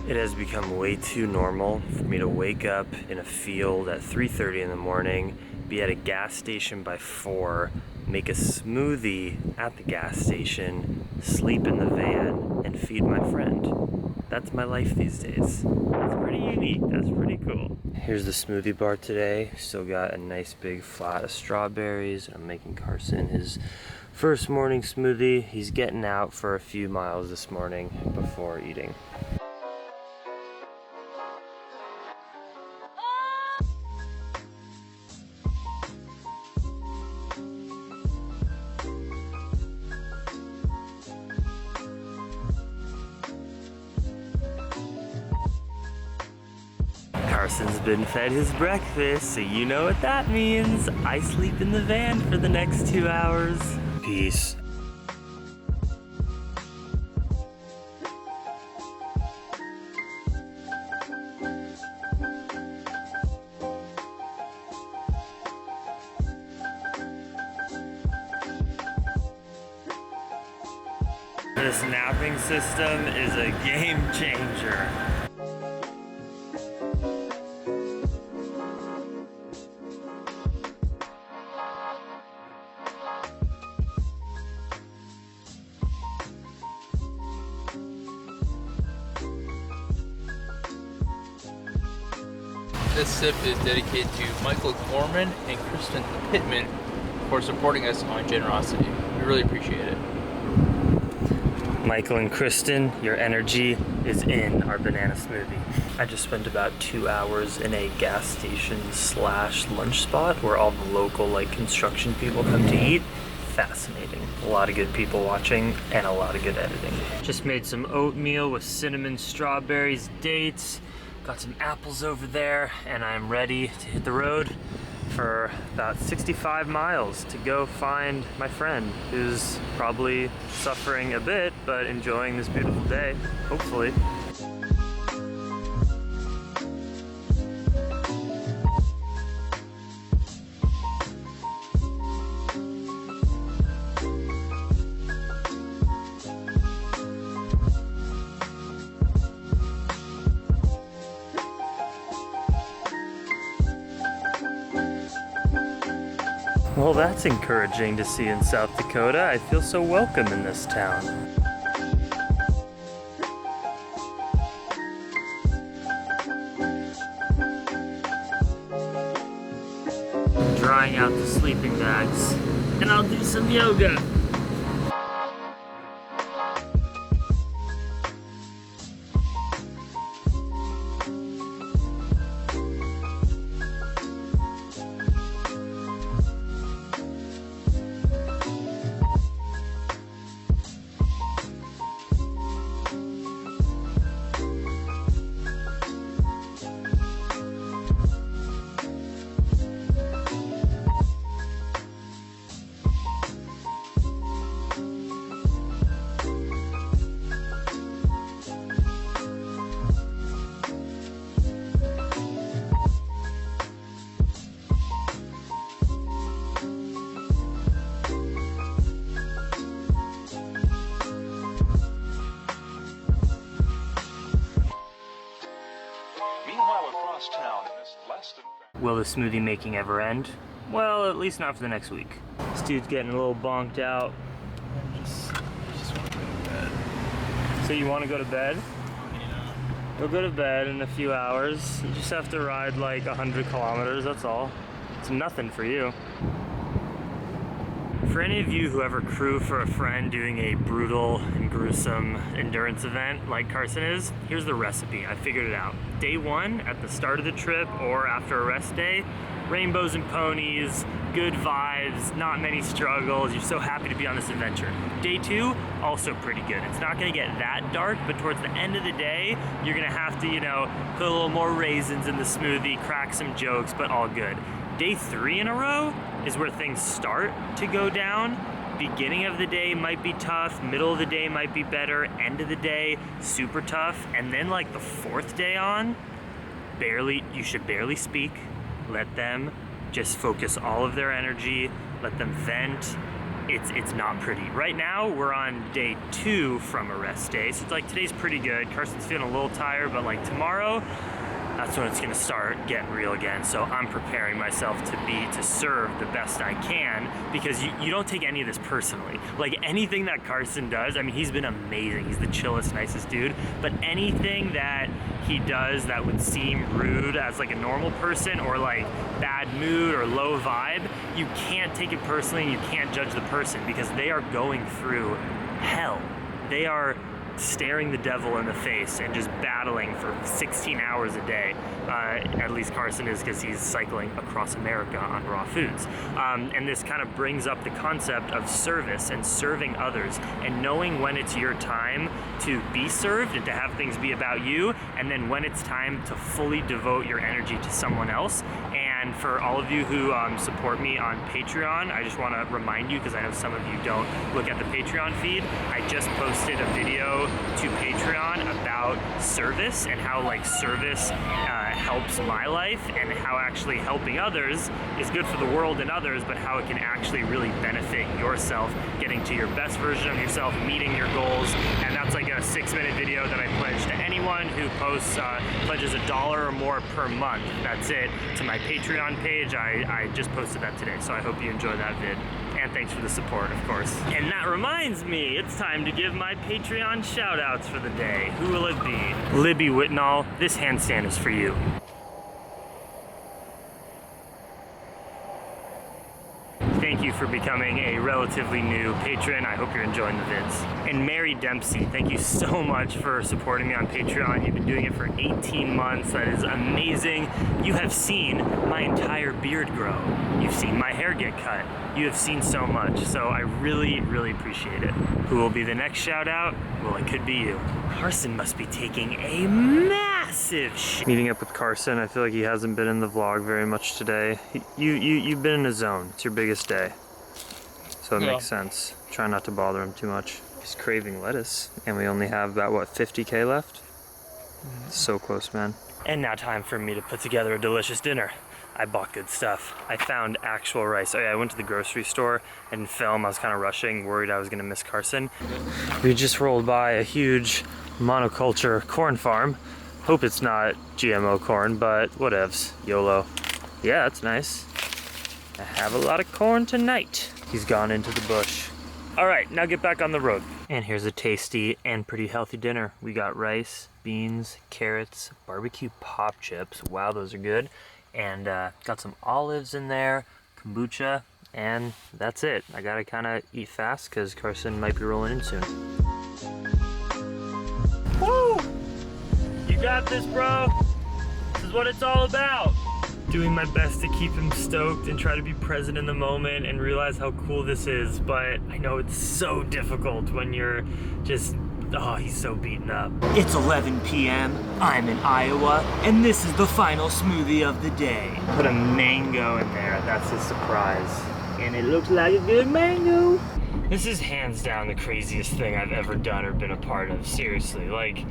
It has become way too normal for me to wake up in a field at 3:30 in the morning, be at a gas station by 4, make a smoothie at the gas station, sleep in the van, and feed my friend. That's my life these days. That's pretty unique, that's pretty cool. Here's the smoothie bar today. Still got a nice big flat of strawberries. I'm making Carson his first morning smoothie. He's getting out for a few miles this morning before eating. Carson's been fed his breakfast, so you know what that means. I sleep in the van for the next 2 hours. Peace. This napping system is a game changer. This sip is dedicated to Michael Gorman and Kristen Pittman for supporting us on Generosity. We really appreciate it. Michael and Kristen, your energy is in our banana smoothie. I just spent about 2 hours in a gas station / lunch spot where all the local construction people come to eat. Fascinating. A lot of good people watching and a lot of good editing. Just made some oatmeal with cinnamon, strawberries, dates. Got some apples over there, and I'm ready to hit the road for about 65 miles to go find my friend who's probably suffering a bit, but enjoying this beautiful day, hopefully. Well, that's encouraging to see in South Dakota. I feel so welcome in this town. Drying out the sleeping bags, and I'll do some yoga. Will the smoothie making ever end? Well, at least not for the next week. This dude's getting a little bonked out. Just want to go to bed. So you want to go to bed? Yeah. You'll go to bed in a few hours. You just have to ride like 100 kilometers, that's all. It's nothing for you. For any of you who ever crew for a friend doing a brutal and gruesome endurance event like Carson is, here's the recipe. I figured it out. Day 1, at the start of the trip or after a rest day, rainbows and ponies, good vibes, not many struggles. You're so happy to be on this adventure. Day 2, also pretty good. It's not gonna get that dark, but towards the end of the day, you're gonna have to, put a little more raisins in the smoothie, crack some jokes, but all good. Day 3 in a row is where things start to go down. Beginning of the day might be tough, middle of the day might be better, end of the day, super tough. And then like the 4th day on, you should barely speak. Let them just focus all of their energy, let them vent, it's not pretty. Right now, we're on day 2 from a rest day, so it's like today's pretty good. Carson's feeling a little tired, but like tomorrow, that's when it's gonna start getting real again. So I'm preparing myself to serve the best I can, because you don't take any of this personally. Like anything that Carson does, I mean, he's been amazing. He's the chillest, nicest dude, but anything that he does that would seem rude as like a normal person, or like bad mood or low vibe, you can't take it personally and you can't judge the person, because they are going through hell. They are staring the devil in the face and just battling for 16 hours a day. At least Carson is, because he's cycling across America on raw foods. And this kind of brings up the concept of service and serving others, and knowing when it's your time to be served and to have things be about you, and then when it's time to fully devote your energy to someone else. And for all of you who support me on Patreon, I just want to remind you, because I know some of you don't look at the Patreon feed, I just posted a video to Patreon about service and how like service helps my life, and how actually helping others is good for the world and others, but how it can actually really benefit yourself, getting to your best version of yourself, meeting your goals. And that's like a 6-minute video that I pledge to anyone who pledges $1 or more per month. That's it, to my Patreon page. I just posted that today, so I hope you enjoy that vid. And thanks for the support, of course. And that reminds me, it's time to give my Patreon shout-outs for the day. Who will it be? Libby Whitnall, this handstand is for you. Thank you for becoming a relatively new patron. I hope you're enjoying the vids. And Mary Dempsey, thank you so much for supporting me on Patreon. You've been doing it for 18 months. That is amazing. You have seen my entire beard grow. You've seen my hair get cut. You have seen so much. So I really, really appreciate it. Who will be the nech shout out? Well, it could be you. Carson must be taking a massive shit. Meeting up with Carson, I feel like he hasn't been in the vlog very much today. You've been in a zone. It's your biggest day. So it makes sense. Try not to bother him too much. He's craving lettuce, and we only have about, what, 50K left? So close, man. And now time for me to put together a delicious dinner. I bought good stuff. I found actual rice. Oh yeah, I went to the grocery store and film. I was kind of rushing, worried I was gonna miss Carson. We just rolled by a huge monoculture corn farm. Hope it's not GMO corn, but whatevs. YOLO. Yeah, that's nice. I have a lot of corn tonight. He's gone into the bush. All right, now get back on the road. And here's a tasty and pretty healthy dinner. We got rice, beans, carrots, barbecue pop chips. Wow, those are good. And got some olives in there, kombucha, and that's it. I gotta kind of eat fast because Carson might be rolling in soon. Woo! You got this, bro. This is what it's all about. Doing my best to keep him stoked and try to be present in the moment and realize how cool this is, but I know it's so difficult when you're just, oh, he's so beaten up. It's 11 p.m., I'm in Iowa, and this is the final smoothie of the day. Put a mango in there, that's a surprise. And it looks like a good mango. This is hands down the craziest thing I've ever done or been a part of, seriously. Like,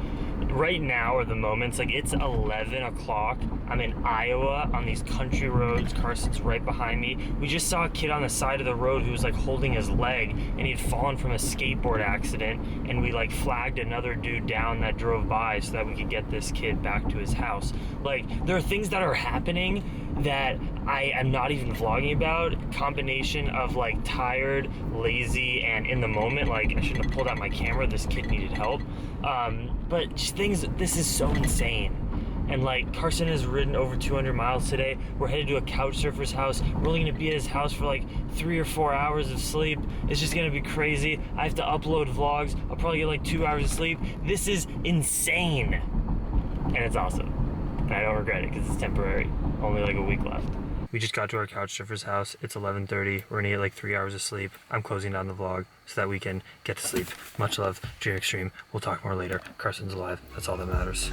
right now are the moments, like it's 11 o'clock, I'm in Iowa on these country roads, Carson's right behind me. We just saw a kid on the side of the road who was like holding his leg, and he had fallen from a skateboard accident, and we like flagged another dude down that drove by so that we could get this kid back to his house. Like, there are things that are happening that I am not even vlogging about, combination of like tired, lazy, and in the moment, like I shouldn't have pulled out my camera, this kid needed help. But just things, this is so insane. And like Carson has ridden over 200 miles today. We're headed to a couch surfer's house. We're only gonna be at his house for like 3 or 4 hours of sleep. It's just gonna be crazy. I have to upload vlogs. I'll probably get like 2 hours of sleep. This is insane. And it's awesome. And I don't regret it because it's temporary. Only like a week left. We just got to our couch surfer's house. It's 11:30. We're gonna get like 3 hours of sleep. I'm closing down the vlog so that we can get to sleep. Much love, Dream Extreme. We'll talk more later. Carson's alive. That's all that matters.